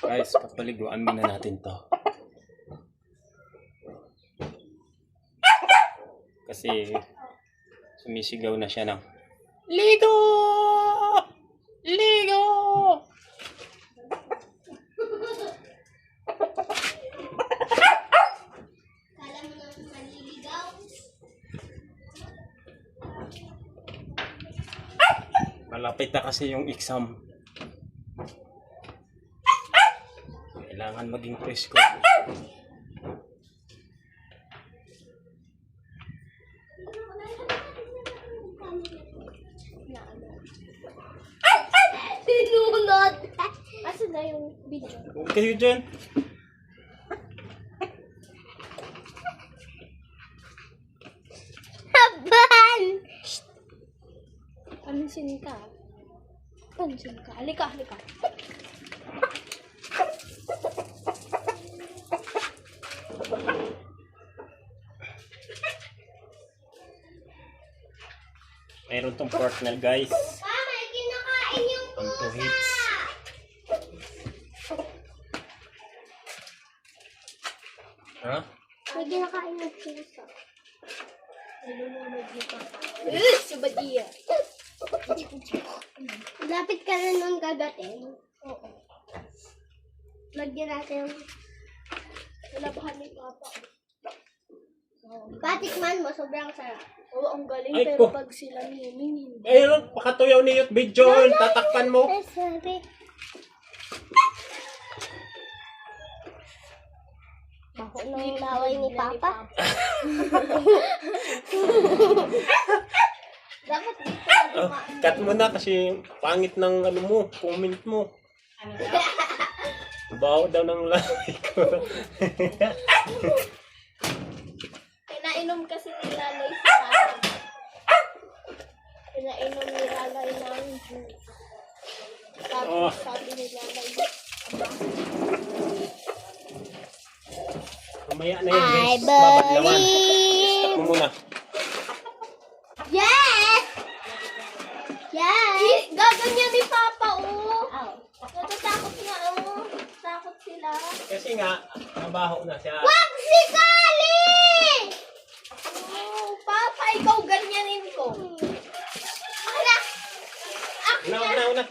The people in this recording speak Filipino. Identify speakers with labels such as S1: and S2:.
S1: Guys, papaliguan muna natin to. Kasi sumisigaw na siya ng Ligo! Ligo!
S2: Kala mo na maliligaw.
S1: Malapit na kasi yung exam. Kailangan maging presko.
S2: Sinunod. Asan na yung video?
S1: Huwag kayo dyan.
S2: Haban! Pansin ka. Pansin ka. Halika, halika.
S1: Mayroon tong partner guys.
S2: May kinakain yung
S1: Ang 2 hits. Ha?
S2: May kinakain yung pusa. Nalulunod mo pa. Subadiya. Lapit ka na nun kagatin. Oo. Lagyan natin yung labahan ni Papa. Patikman mo, sobrang sarap. Oo, ang galing.
S1: Ay,
S2: pero
S1: ko.
S2: pag sila hindi.
S1: Ayun, pakatuyaw niyo't video. Tatakpan mo.
S2: Sorry. Baho ng laway ni Papa. Dapat dito.
S1: Cut mo na kasi pangit ng ano mo, comment mo. Baho daw ng lalaki ko.
S2: Pinainom kasi ni Lalay si Papa. Pinainom ni Lalay ng juice. Tapos sabi ni Lalay,
S1: Mamaya na yun guys. Babadlawan. Stop mo muna.
S2: yes! Yes! Gaganyan ni Papa, oh! Natatakot nga, oh. Takot sila.
S1: Kasi nga, mabaho na siya.
S2: Wag si Kali! Oh, Papa, ikaw ganyanin ko. Akala!
S1: Una.